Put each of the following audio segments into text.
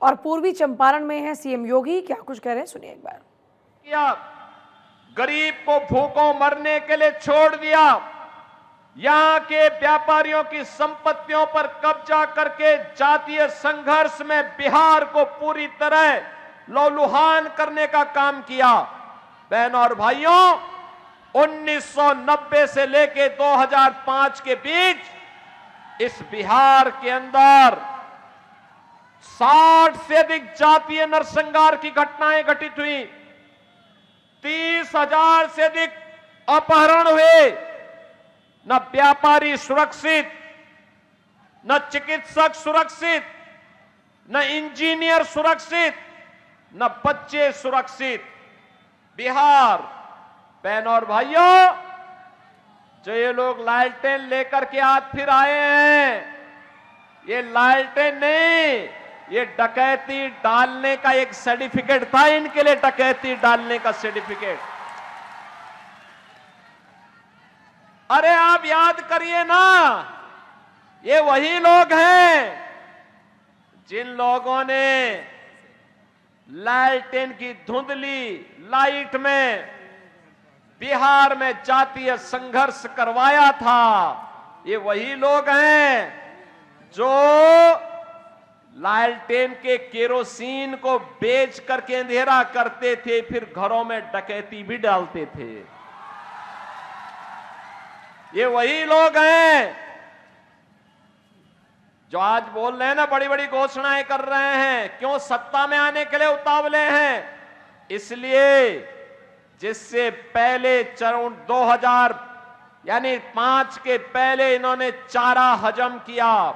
और पूर्वी चंपारण में है सीएम योगी। क्या कुछ कह रहे हैं सुनिए एक बार। किया, गरीब को भूखों मरने के लिए छोड़ दिया, यहां के व्यापारियों की संपत्तियों पर कब्जा करके जातीय संघर्ष में बिहार को पूरी तरह लहूलुहान करने का काम किया। बहनों और भाइयों, 1990 से लेकर 2005 के बीच इस बिहार के अंदर 60 से अधिक जातीय नरसंहार की घटनाएं घटित हुई, 30,000 से अधिक अपहरण हुए। न व्यापारी सुरक्षित, न चिकित्सक सुरक्षित, न इंजीनियर सुरक्षित, न बच्चे सुरक्षित। बिहार, बहनों और भाइयों, जो ये लोग लालटेन लेकर के आज फिर आए हैं, ये लालटेन नहीं, ये डकैती डालने का एक सर्टिफिकेट था इनके लिए, डकैती डालने का सर्टिफिकेट। अरे आप याद करिए ना, ये वही लोग हैं जिन लोगों ने लालटेन की धुंधली लाइट में बिहार में जातीय संघर्ष करवाया था। ये वही लोग हैं जो लालटेन के केरोसिन को बेच करके अंधेरा करते थे, फिर घरों में डकैती भी डालते थे। ये वही लोग हैं जो आज बोल रहे हैं ना, बड़ी बड़ी घोषणाएं कर रहे हैं। क्यों? सत्ता में आने के लिए उतावले हैं। इसलिए जिससे पहले चरण 2005 के पहले इन्होंने चारा हजम किया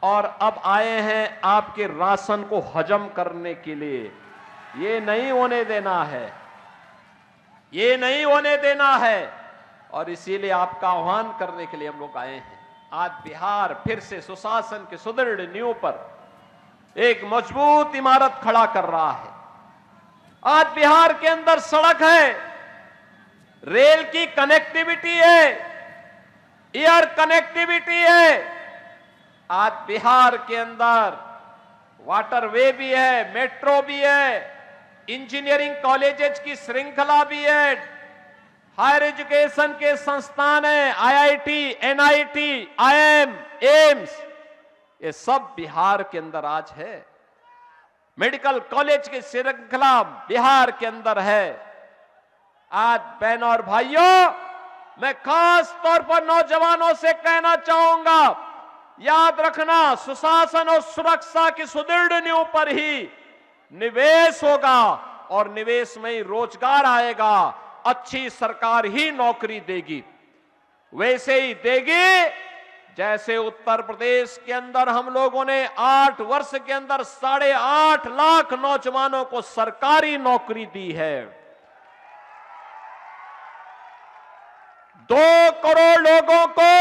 और अब आए हैं आपके राशन को हजम करने के लिए। ये नहीं होने देना है, ये नहीं होने देना है। और इसीलिए आपका आह्वान करने के लिए हम लोग आए हैं। आज बिहार फिर से सुशासन के सुदृढ़ नींव पर एक मजबूत इमारत खड़ा कर रहा है। आज बिहार के अंदर सड़क है, रेल की कनेक्टिविटी है, एयर कनेक्टिविटी है। आज बिहार के अंदर वाटरवे भी है, मेट्रो भी है, इंजीनियरिंग कॉलेजेस की श्रृंखला भी है, हायर एजुकेशन के संस्थान है, आईआईटी, एनआईटी, आईएम, एम्स, ये सब बिहार के अंदर आज है। मेडिकल कॉलेज की श्रृंखला बिहार के अंदर है। आज बहनों और भाइयों, मैं खास तौर पर नौजवानों से कहना चाहूंगा, याद रखना, सुशासन और सुरक्षा की सुदृढ़ नींव पर ही निवेश होगा और निवेश में ही रोजगार आएगा। अच्छी सरकार ही नौकरी देगी, वैसे ही देगी जैसे उत्तर प्रदेश के अंदर हम लोगों ने 8 वर्ष के अंदर 8.5 लाख नौजवानों को सरकारी नौकरी दी है। 2 करोड़ लोगों को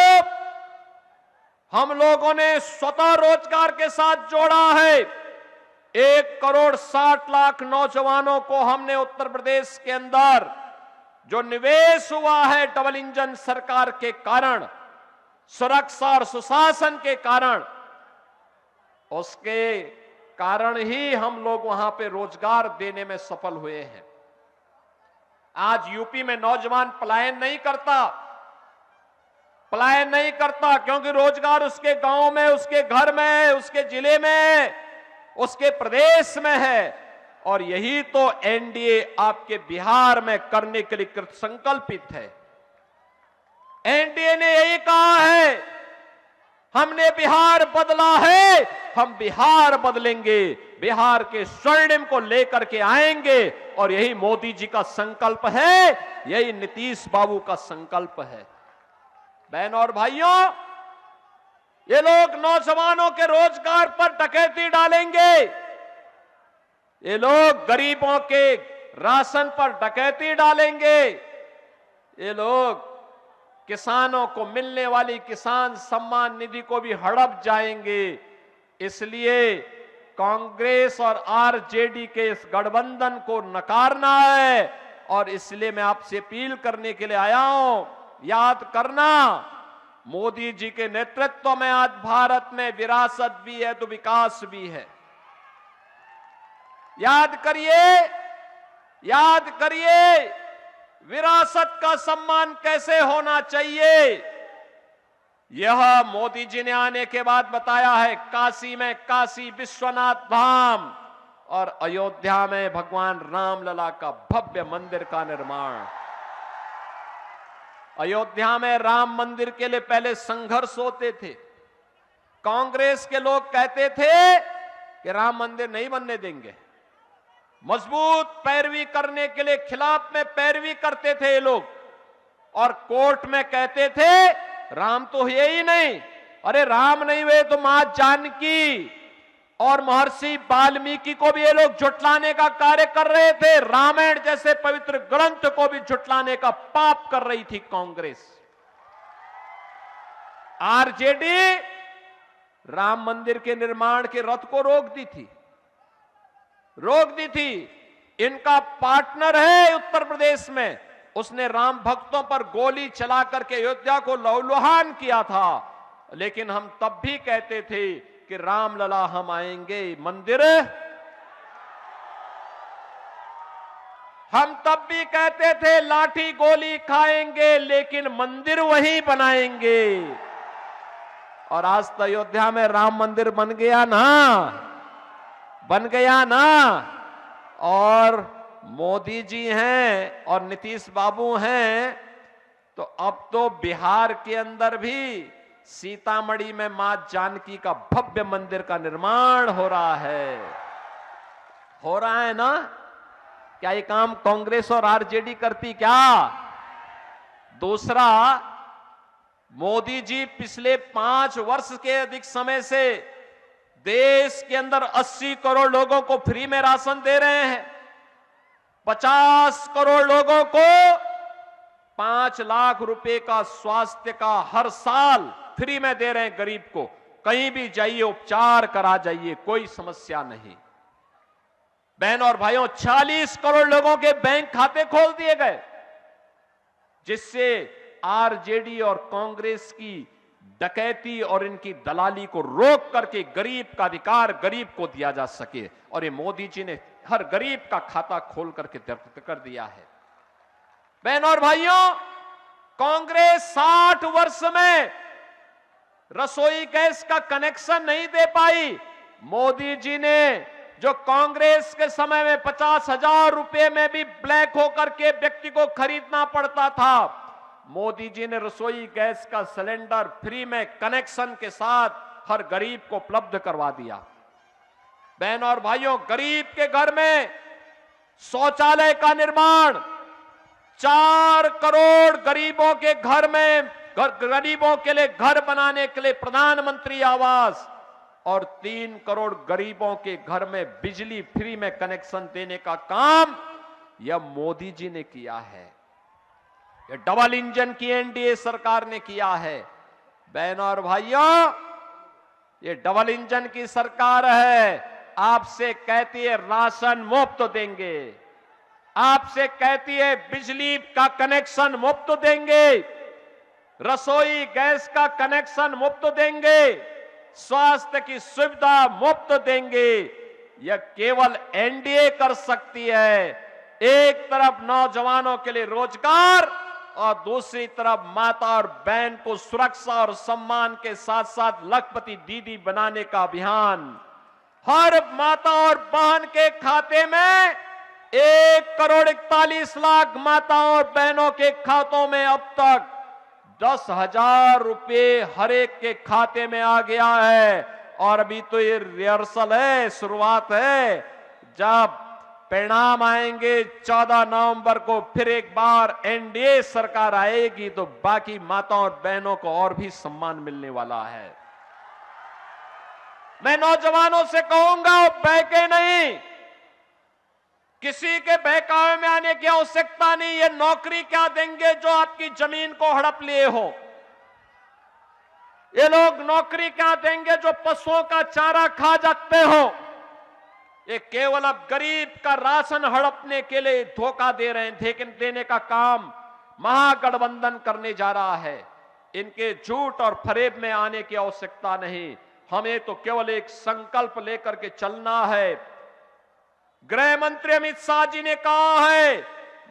हम लोगों ने स्वतः रोजगार के साथ जोड़ा है। 1 करोड़ 60 लाख नौजवानों को हमने उत्तर प्रदेश के अंदर जो निवेश हुआ है डबल इंजन सरकार के कारण, सुरक्षा और सुशासन के कारण, उसके कारण ही हम लोग वहां पे रोजगार देने में सफल हुए हैं। आज यूपी में नौजवान पलायन नहीं करता क्योंकि रोजगार उसके गांव में, उसके घर में, उसके जिले में, उसके प्रदेश में है। और यही तो एनडीए आपके बिहार में करने के लिए कृत संकल्पित है। एनडीए ने यही कहा है, हमने बिहार बदला है, हम बिहार बदलेंगे, बिहार के स्वर्णिम को लेकर के आएंगे। और यही मोदी जी का संकल्प है, यही नीतीश बाबू का संकल्प है। बहनों और भाइयों, ये लोग नौजवानों के रोजगार पर डकैती डालेंगे, ये लोग गरीबों के राशन पर डकैती डालेंगे, ये लोग किसानों को मिलने वाली किसान सम्मान निधि को भी हड़प जाएंगे। इसलिए कांग्रेस और आरजेडी के इस गठबंधन को नकारना है। और इसलिए मैं आपसे अपील करने के लिए आया हूं, याद करना, मोदी जी के नेतृत्व में आज भारत में विरासत भी है तो विकास भी है। याद करिए, याद करिए विरासत का सम्मान कैसे होना चाहिए। यह मोदी जी ने आने के बाद बताया है। काशी में काशी विश्वनाथ धाम और अयोध्या में भगवान रामलला का भव्य मंदिर का निर्माण। अयोध्या में राम मंदिर के लिए पहले संघर्ष होते थे। कांग्रेस के लोग कहते थे कि राम मंदिर नहीं बनने देंगे। मजबूत पैरवी करने के लिए खिलाफ में पैरवी करते थे ये लोग और कोर्ट में कहते थे राम तो है ही नहीं। अरे राम नहीं हुए तो मां जानकी और महर्षि वाल्मीकि को भी ये लोग झुठलाने का कार्य कर रहे थे। रामायण जैसे पवित्र ग्रंथ को भी झुठलाने का पाप कर रही थी कांग्रेस। आरजेडी राम मंदिर के निर्माण के रथ को रोक दी थी। इनका पार्टनर है उत्तर प्रदेश में, उसने राम भक्तों पर गोली चला करके अयोध्या को लहूलुहान किया था। लेकिन हम तब भी कहते थे कि रामलला हम आएंगे मंदिर। हम तब भी कहते थे लाठी गोली खाएंगे लेकिन मंदिर वहीं बनाएंगे। और आज तो अयोध्या में राम मंदिर बन गया ना। और मोदी जी हैं और नीतीश बाबू हैं तो अब तो बिहार के अंदर भी सीतामढ़ी में मां जानकी का भव्य मंदिर का निर्माण हो रहा है ना। क्या ये काम कांग्रेस और आरजेडी करती क्या? दूसरा, मोदी जी पिछले 5 वर्ष के अधिक समय से देश के अंदर 80 करोड़ लोगों को फ्री में राशन दे रहे हैं। 50 करोड़ लोगों को 5 लाख रुपए का स्वास्थ्य का हर साल फ्री में दे रहे हैं गरीब को। कहीं भी जाइए उपचार करा जाइए, कोई समस्या नहीं। बहन और भाइयों, 40 करोड़ लोगों के बैंक खाते खोल दिए गए जिससे आरजेडी और कांग्रेस की डकैती और इनकी दलाली को रोक करके गरीब का अधिकार गरीब को दिया जा सके। और ये मोदी जी ने हर गरीब का खाता खोल करके कर दिया है। बहन और भाइयों, कांग्रेस 60 वर्ष में रसोई गैस का कनेक्शन नहीं दे पाई। मोदी जी ने जो कांग्रेस के समय में 50,000 रुपए में भी ब्लैक होकर के व्यक्ति को खरीदना पड़ता था, मोदी जी ने रसोई गैस का सिलेंडर फ्री में कनेक्शन के साथ हर गरीब को उपलब्ध करवा दिया। बहन और भाइयों, गरीब के घर में शौचालय का निर्माण, 4 करोड़ गरीबों के घर में गरीबों के लिए घर बनाने के लिए प्रधानमंत्री आवास और 3 करोड़ गरीबों के घर में बिजली फ्री में कनेक्शन देने का काम यह मोदी जी ने किया है। यह डबल इंजन की एनडीए सरकार ने किया है। बहन और भाइयों, ये डबल इंजन की सरकार है। आपसे कहती है राशन मुफ्त देंगे, आपसे कहती है बिजली का कनेक्शन मुफ्त देंगे, रसोई गैस का कनेक्शन मुफ्त देंगे, स्वास्थ्य की सुविधा मुफ्त देंगे। यह केवल एनडीए कर सकती है। एक तरफ नौजवानों के लिए रोजगार और दूसरी तरफ माता और बहन को सुरक्षा और सम्मान के साथ साथ लखपति दीदी बनाने का अभियान। हर माता और बहन के खाते में 1,41,00,000 माताओं और बहनों के खातों में अब तक 10,000 रुपए हर एक के खाते में आ गया है। और अभी तो ये रिहर्सल है, शुरुआत है। जब परिणाम आएंगे 14 नवंबर को, फिर एक बार एनडीए सरकार आएगी तो बाकी माताओं और बहनों को और भी सम्मान मिलने वाला है। मैं नौजवानों से कहूंगा, बहके नहीं, किसी के बहकावे में आने की आवश्यकता नहीं। ये नौकरी क्या देंगे जो आपकी जमीन को हड़प लिए हो? ये लोग नौकरी क्या देंगे जो पशुओं का चारा खा जाते हो? ये केवल अब गरीब का राशन हड़पने के लिए धोखा दे रहे हैं, देने का काम महागठबंधन करने जा रहा है। इनके झूठ और फरेब में आने की आवश्यकता नहीं। हमें तो केवल एक संकल्प लेकर के चलना है। गृह मंत्री अमित शाह जी ने कहा है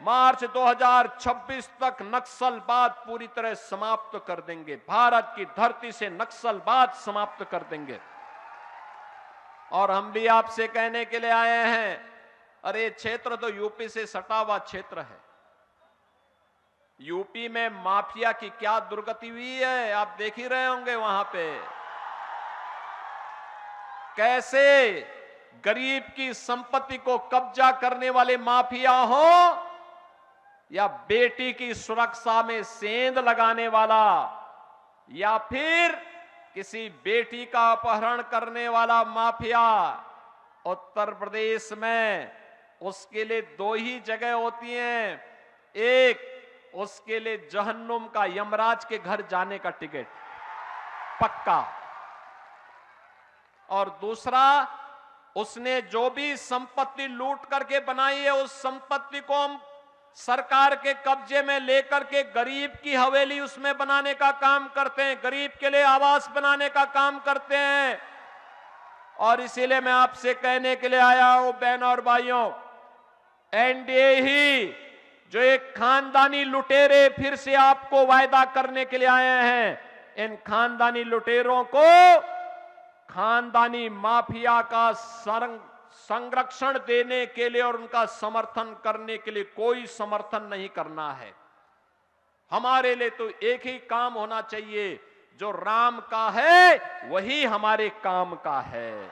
मार्च 2026 तक नक्सलवाद पूरी तरह समाप्त कर देंगे, भारत की धरती से नक्सलवाद समाप्त कर देंगे। और हम भी आपसे कहने के लिए आए हैं, अरे क्षेत्र तो यूपी से सटा हुआ क्षेत्र है। यूपी में माफिया की क्या दुर्गति हुई है, आप देख ही रहे होंगे। वहां पे कैसे गरीब की संपत्ति को कब्जा करने वाले माफिया हो या बेटी की सुरक्षा में सेंध लगाने वाला या फिर किसी बेटी का अपहरण करने वाला माफिया। उत्तर प्रदेश में उसके लिए दो ही जगह होती हैं, एक उसके लिए जहन्नुम का यमराज के घर जाने का टिकट पक्का, और दूसरा उसने जो भी संपत्ति लूट करके बनाई है उस संपत्ति को हम सरकार के कब्जे में लेकर के गरीब की हवेली उसमें बनाने का काम करते हैं, गरीब के लिए आवास बनाने का काम करते हैं। और इसीलिए मैं आपसे कहने के लिए आया हूं बहनों और भाइयों, एनडीए ही जो एक खानदानी लुटेरे फिर से आपको वायदा करने के लिए आए हैं, इन खानदानी लुटेरों को खानदानी माफिया का संरक्षण देने के लिए और उनका समर्थन करने के लिए कोई समर्थन नहीं करना है। हमारे लिए तो एक ही काम होना चाहिए, जो राम का है वही हमारे काम का है,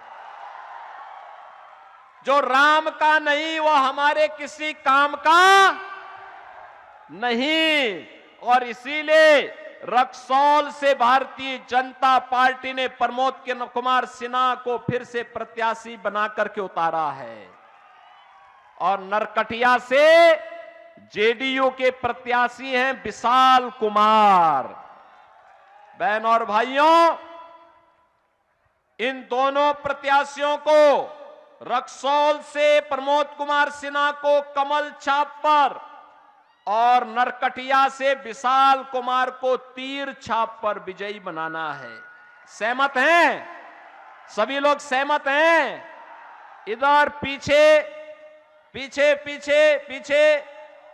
जो राम का नहीं वह हमारे किसी काम का नहीं। और इसीलिए रक्सौल से भारतीय जनता पार्टी ने प्रमोद कुमार सिन्हा को फिर से प्रत्याशी बना करके उतारा है, और नरकटिया से जेडीयू के प्रत्याशी हैं विशाल कुमार। बहनों और भाइयों, इन दोनों प्रत्याशियों को रक्सौल से प्रमोद कुमार सिन्हा को कमल छाप पर और नरकटिया से विशाल कुमार को तीर छाप पर विजयी बनाना है। सहमत हैं? सभी लोग सहमत हैं? इधर पीछे पीछे पीछे पीछे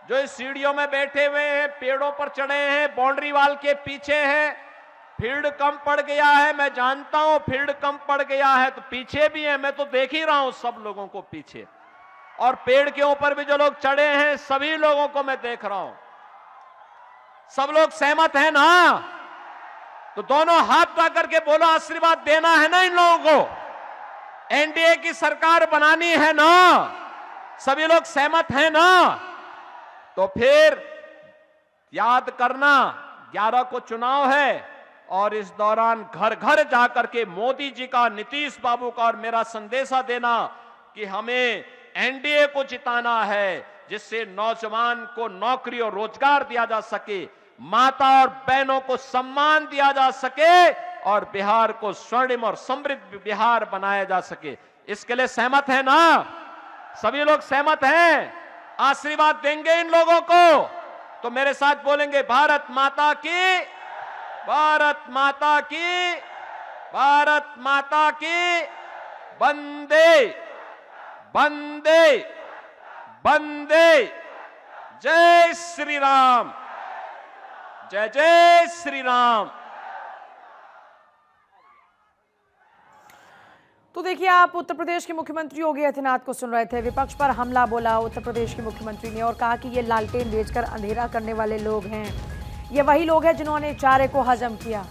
जो इस सीढ़ियों में बैठे हुए हैं, पेड़ों पर चढ़े हैं, बाउंड्री वाल के पीछे हैं, फील्ड कम पड़ गया है, मैं जानता हूं फील्ड कम पड़ गया है, तो पीछे भी है, मैं तो देख ही रहा हूं सब लोगों को पीछे, और पेड़ के ऊपर भी जो लोग चढ़े हैं सभी लोगों को मैं देख रहा हूं। सब लोग सहमत हैं ना? तो दोनों हाथ उठा करके बोलो, आशीर्वाद देना है ना इन लोगों को, एनडीए की सरकार बनानी है ना? सभी लोग सहमत हैं ना? तो फिर याद करना 11 को चुनाव है, और इस दौरान घर घर जाकर के मोदी जी का, नीतीश बाबू का और मेरा संदेशा देना कि हमें एनडीए को जिताना है, जिससे नौजवान को नौकरी और रोजगार दिया जा सके, माता और बहनों को सम्मान दिया जा सके, और बिहार को स्वर्णिम और समृद्ध बिहार बनाया जा सके। इसके लिए सहमत है ना? सभी लोग सहमत हैं? आशीर्वाद देंगे इन लोगों को? तो मेरे साथ बोलेंगे, भारत माता की, भारत माता की, भारत माता की, वंदे वंदे वंदे, जय श्री राम, जय जय श्री राम। तो देखिए, आप उत्तर प्रदेश के मुख्यमंत्री योगी आदित्यनाथ को सुन रहे थे। विपक्ष पर हमला बोला उत्तर प्रदेश के मुख्यमंत्री ने, और कहा कि ये लालटेन बेचकर अंधेरा करने वाले लोग हैं, ये वही लोग हैं जिन्होंने चारे को हजम किया।